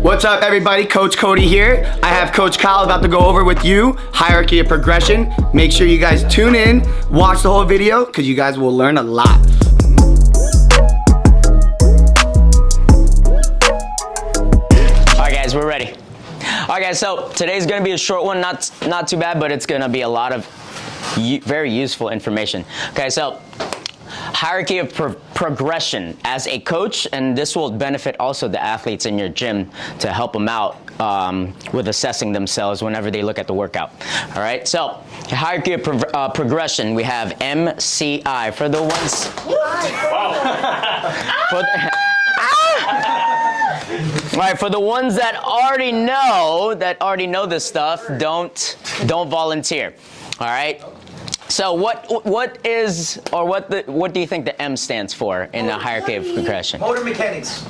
What's up, everybody? Coach Cody here. I have Coach Kyle about to go over with you hierarchy of progression. Make sure you guys tune in, watch the whole video, because you guys will learn a lot. Alright guys, we're ready. Alright guys, so today's going to be a short one, not too bad, but it's going to be a lot of very useful information. Okay, so hierarchy of progression as a coach, and this will benefit also the athletes in your gym to help them out with assessing themselves whenever they look at the workout. All right, so hierarchy of progression, we have MCI for the ones. All right, for the ones that already know this stuff, don't volunteer. All right. So what do you think the M stands for in the hierarchy of progression? Motor mechanics.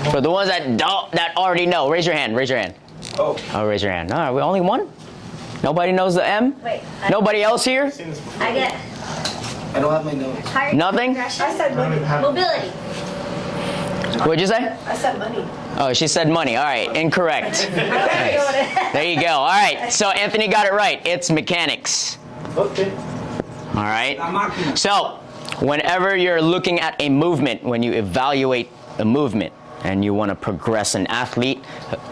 For the ones that already know, raise your hand. Raise your hand. Oh, raise your hand. All right, we only one. Nobody knows the M. Wait. Nobody else here. I don't have my notes. Nothing. I said money. Mobility. What'd you say? I said money. Oh, she said money. All right, incorrect. There you go. All right, so Anthony got it right. It's mechanics. Okay. All right. So, whenever you're looking at a movement, when you evaluate a movement and you want to progress an athlete,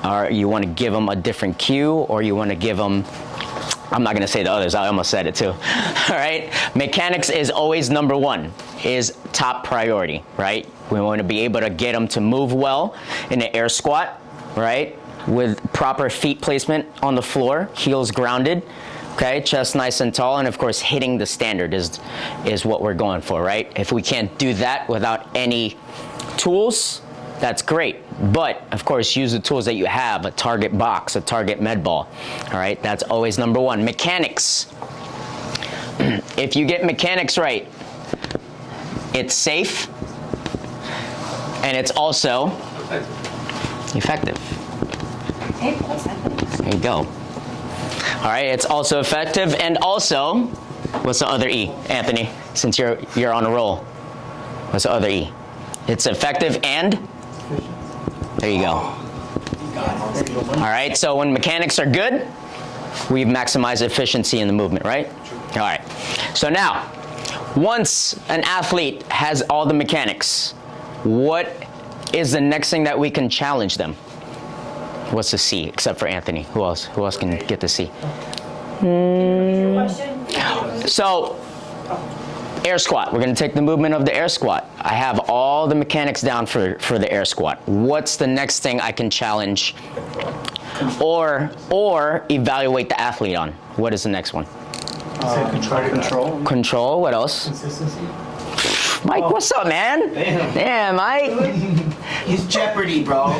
or you want to give them a different cue, or you want to give them, I'm not going to say the others, I almost said it too. All right. Mechanics is always number one, is top priority, right? We want to be able to get them to move well in an air squat, right? With proper feet placement on the floor, heels grounded. Okay, chest nice and tall, and of course hitting the standard is what we're going for, right? If we can't do that without any tools, that's great. But of course, use the tools that you have, a target box, a target med ball. All right, that's always number one. Mechanics. If you get mechanics right, it's safe, and it's also effective. There you go. All right, it's also effective, and also, what's the other E, Anthony? Since you're on a roll, what's the other E? It's effective and there you go. All right, so when mechanics are good, we maximize efficiency in the movement, right? All right. So now, once an athlete has all the mechanics, what is the next thing that we can challenge them? What's the C, except for Anthony? Who else? Who else can get the C? So, air squat. We're going to take the movement of the air squat. I have all the mechanics down for the air squat. What's the next thing I can challenge or evaluate the athlete on? What is the next one? Control. Control. What else? Consistency. Mike, what's up, man? Damn, Mike. It's Jeopardy, bro.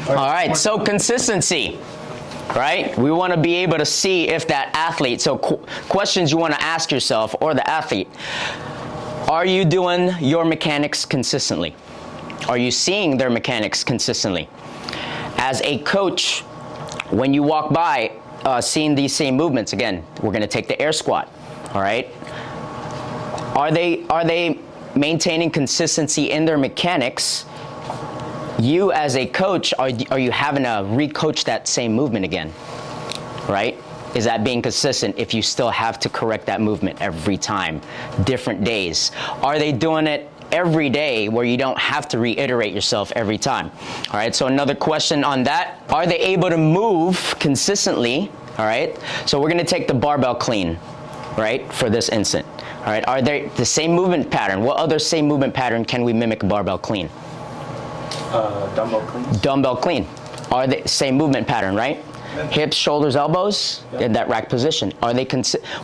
All right, so consistency, right? We want to be able to see if that athlete, so questions you want to ask yourself or the athlete, are you doing your mechanics consistently? Are you seeing their mechanics consistently? As a coach, when you walk by seeing these same movements, again, we're going to take the air squat, all right? Are they maintaining consistency in their mechanics? You as a coach, are you having to re-coach that same movement again, right? Is that being consistent if you still have to correct that movement every time, different days? Are they doing it every day where you don't have to reiterate yourself every time? All right, so another question on that, are they able to move consistently, all right? So we're gonna take the barbell clean, right, for this instant. All right, are they the same movement pattern? What other same movement pattern can we mimic barbell clean? Dumbbell clean. Dumbbell clean. Are they same movement pattern, right? Hips, shoulders, elbows, in that rack position. Are they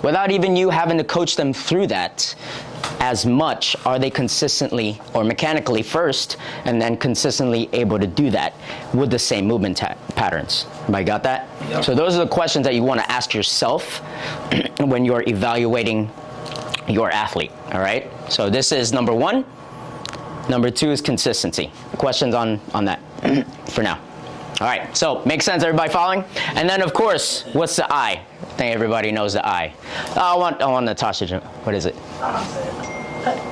without even you having to coach them through that as much, are they consistently or mechanically first and then consistently able to do that with the same movement patterns? Everybody got that? Yep. So those are the questions that you want to ask yourself when you're evaluating your athlete, all right? So this is number one. Number two is consistency. Questions on that for now. All right, so makes sense, everybody following? And then of course, what's the I? I think everybody knows the I. I want Natasha, what is it?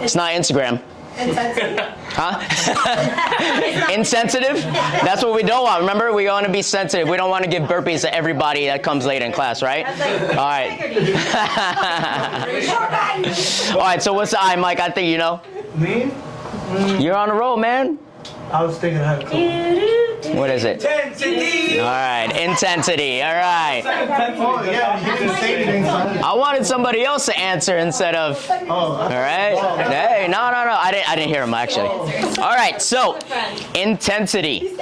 It's not Instagram. Huh? Insensitive? That's what we don't want. Remember, we want to be sensitive. We don't want to give burpees to everybody that comes late in class, right? All right. All right, so what's the I, Mike? I think you know. Me? You're on a roll, man. I was thinking how to cook. What is it? Intensity. All right, intensity. All right. Oh, yeah, you did the same thing. I wanted somebody else to answer instead of. All right. Hey, no. I didn't hear him actually. All right. So, intensity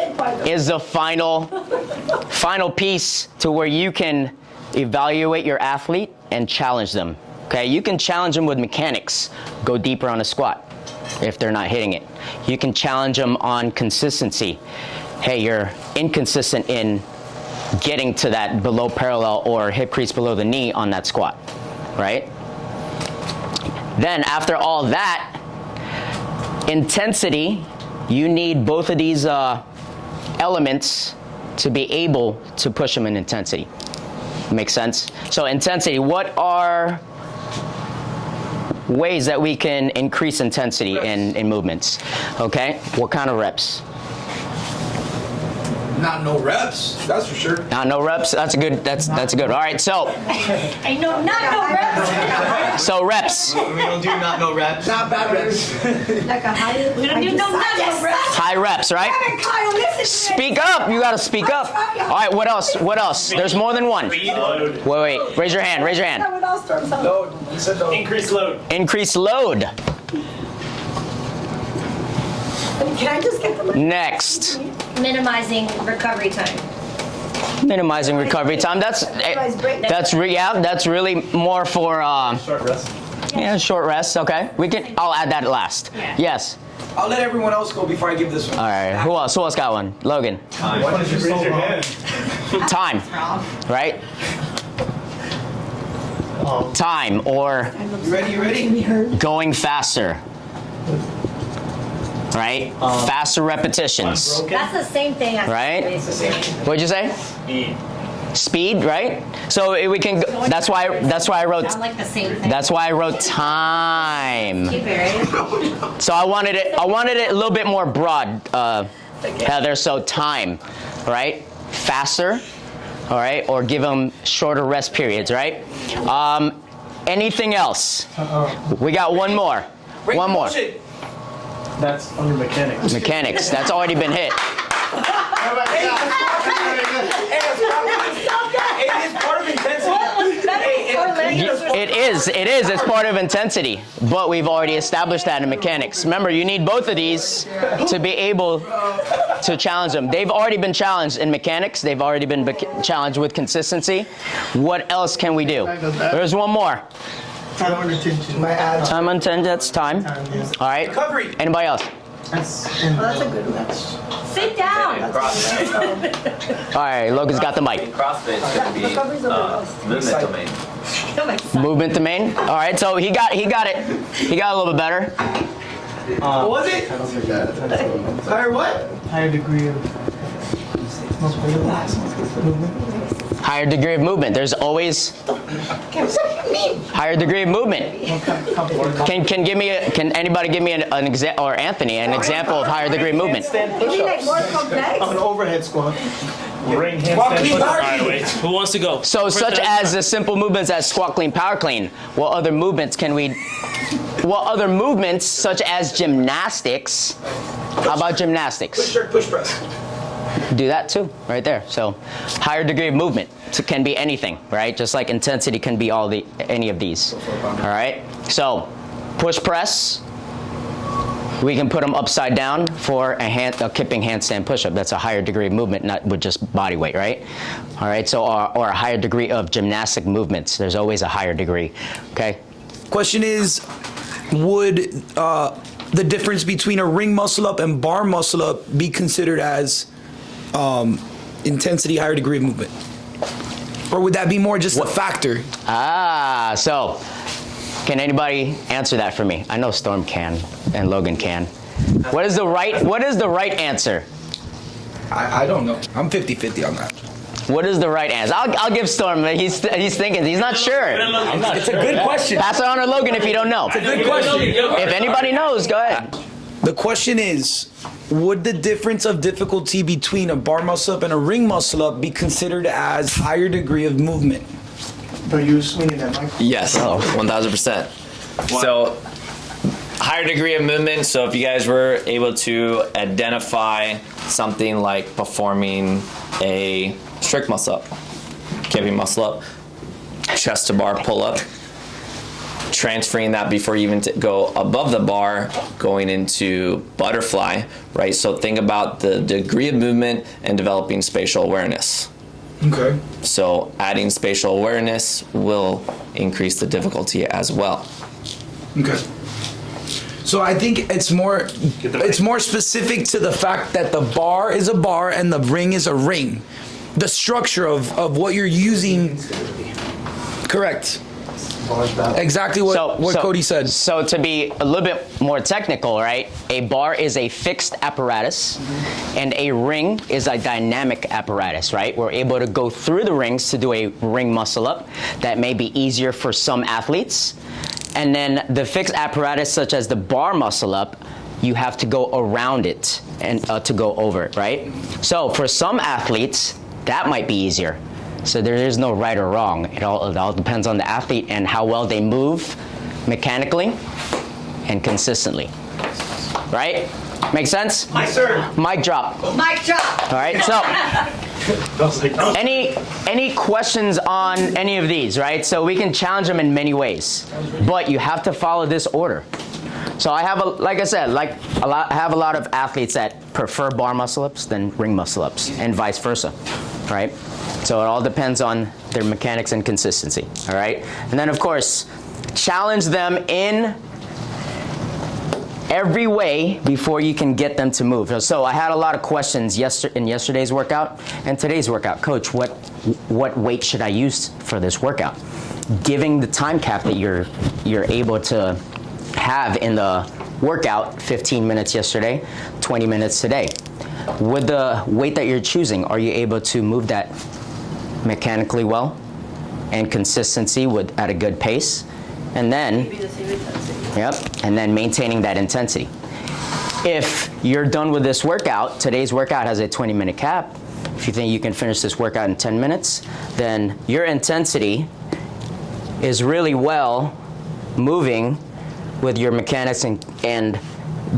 is the final piece to where you can evaluate your athlete and challenge them. Okay. You can challenge them with mechanics. Go deeper on a squat if they're not hitting it. You can challenge them on consistency. Hey, you're inconsistent in getting to that below parallel or hip crease below the knee on that squat, right? Then after all that, intensity, you need both of these elements to be able to push them in intensity. Makes sense? So intensity, what are ways that we can increase intensity in movements? Okay, what kind of reps? Not no reps, that's for sure. Not no reps. That's a good. That's good. All right. So. I know, not no reps. So reps. We don't do not no reps. Not bad reps. Like a high. We don't do no reps. High reps, right? Speak up. You gotta speak up. All right. What else? What else? There's more than one. Wait. Raise your hand. Raise your hand. Load. You said load. Increase load. Increase load. Can I just get the Next. minimizing recovery time? Minimizing recovery time. That's really more for Short rest. yeah, short rest. Okay. I'll add that last. Yeah. Yes. I'll let everyone else go before I give this one. All right. Who else? Who else got one? Logan. Why did you raise your hand? Time. Right. Time or You ready? going faster. Right? Faster repetitions. That's the same thing. Right? What'd you say? Speed, right? So we can. That's why I wrote. Sound like the same thing. That's why I wrote time. Very. So I wanted it a little bit more broad, Heather. So time, right? Faster, all right, or give them shorter rest periods, right? Anything else? We got one more. One more. That's under mechanics. Mechanics. That's already been hit. It's part of intensity. It is. It's part of intensity. But we've already established that in mechanics. Remember, you need both of these to be able to challenge them. They've already been challenged in mechanics. They've already been challenged with consistency. What else can we do? There's one more. Time under tension. My add. Time on 10, that's time. All right. Recovery. Anybody else? That's a good one. Sit down. All right, Logan's got the mic. CrossFit is going to be movement domain. Movement domain. All right, so he got it. He got a little bit better. What was it? Higher what? higher degree of movement. Higher degree of movement. There's always higher degree of movement. Can anybody give me an example, or Anthony, an example of higher degree of movement? An overhead squat. Ring handstand push-up. All right, wait. Who wants to go? So such as the simple movements as squat clean, power clean. What other movements such as gymnastics? How about gymnastics? Push jerk, push press. Do that too, right there. So higher degree of movement can be anything, right? Just like intensity can be any of these. All right. So push press. We can put them upside down for a kipping handstand push-up. That's a higher degree of movement, not with just body weight, right? All right. So or a higher degree of gymnastic movements. There's always a higher degree. Okay. Question is, would the difference between a ring muscle up and bar muscle up be considered as intensity, higher degree of movement? Or would that be more just a factor? So can anybody answer that for me? I know Storm can and Logan can. What is the right answer? I don't know. I'm 50-50 on that. What is the right answer? I'll give Storm. He's thinking. He's not sure. It's a good question. Pass it on to Logan if you don't know. Good question. If anybody knows, go ahead. The question is, would the difference of difficulty between a bar muscle up and a ring muscle up be considered as higher degree of movement? Are you swinging that mic? Yes, 1000%. So, higher degree of movement. So, if you guys were able to identify something like performing a strict muscle up, keeping muscle up, chest to bar pull up, transferring that before you even go above the bar, going into butterfly, right? So, think about the degree of movement and developing spatial awareness. Okay. So adding spatial awareness will increase the difficulty as well. Okay. So I think it's more specific to the fact that the bar is a bar and the ring is a ring. The structure of what you're using. Correct. Exactly what Cody said. So to be a little bit more technical, right? A bar is a fixed apparatus, and a ring is a dynamic apparatus, right? We're able to go through the rings to do a ring muscle up. That may be easier for some athletes. And then the fixed apparatus, such as the bar muscle up, you have to go around it and to go over it, right? So for some athletes, that might be easier. So there is no right or wrong. It all depends on the athlete and how well they move mechanically and consistently. Right? Make sense? Hi, sir. Mic drop. Mic drop. All right. So any questions on any of these, right? So we can challenge them in many ways, but you have to follow this order. So I have like I said, I have a lot of athletes that prefer bar muscle ups than ring muscle ups, and vice versa, right? So it all depends on their mechanics and consistency, all right? And then, of course, challenge them in every way before you can get them to move. So I had a lot of questions in yesterday's workout and today's workout. Coach, what weight should I use for this workout? Giving the time cap that you're able to have in the workout, 15 minutes yesterday, 20 minutes today. With the weight that you're choosing, are you able to move that mechanically well and consistency at a good pace? And then, and then maintaining that intensity. If you're done with this workout, today's workout has a 20-minute cap. If you think you can finish this workout in 10 minutes, then your intensity is really well moving with your mechanics and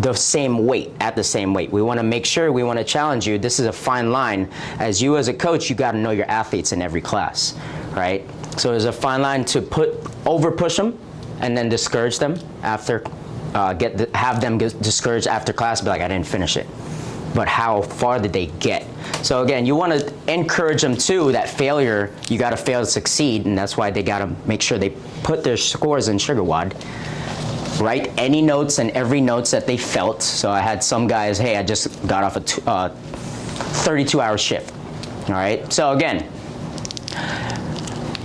the same weight, at the same weight. We want to make sure, we want to challenge you. This is a fine line. As you as a coach, you got to know your athletes in every class, right? So there's a fine line to over push them and then discourage them after, have them get discouraged after class, be like, I didn't finish it. But how far did they get? So again, you want to encourage them too, that failure, you got to fail to succeed, and that's why they got to make sure they put their scores in SugarWOD. Write any notes and every notes that they felt. So I had some guys, hey, I just got off a 32-hour shift. All right. So again,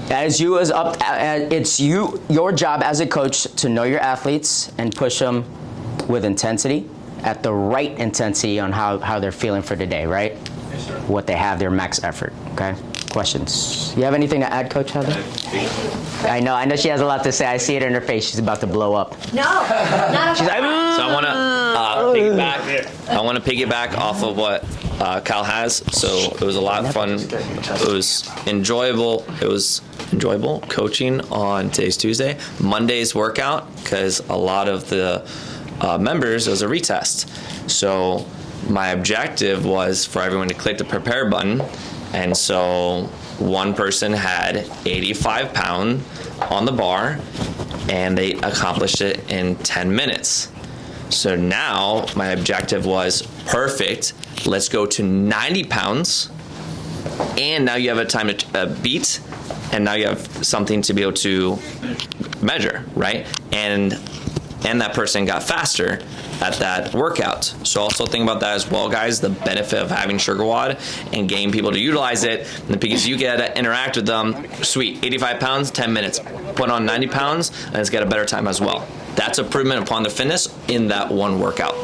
it's your job as a coach to know your athletes and push them with intensity, at the right intensity on how they're feeling for today, right? Yes, sir. What they have, their max effort. Okay. Questions? You have anything to add, Coach Heather? I know she has a lot to say. I see it in her face. She's about to blow up. No, not She's like, So I want to piggyback off of what Kyle has. So it was a lot of fun. It was enjoyable. It was enjoyable coaching on today's Tuesday. Monday's workout, because a lot of the members, it was a retest. So my objective was for everyone to click the prepare button. And so one person had 85 pound on the bar and they accomplished it in 10 minutes. So now my objective was perfect. Let's go to 90 pounds. And now you have a time to beat, and now you have something to be able to measure, right? And that person got faster at that workout. So also think about that as well, guys, the benefit of having SugarWOD and getting people to utilize it, because you get to interact with them. Sweet, 85 pounds, 10 minutes. Put on 90 pounds, and let's get a better time as well. That's improvement upon their fitness in that one workout.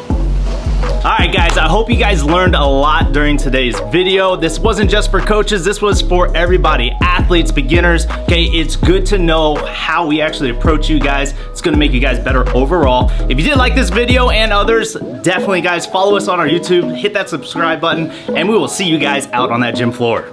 Alright guys, I hope you guys learned a lot during today's video. This wasn't just for coaches, this was for everybody, athletes, beginners. Okay, it's good to know how we actually approach you guys. It's gonna make you guys better overall. If you did like this video and others, definitely guys follow us on our YouTube, hit that subscribe button, and we will see you guys out on that gym floor.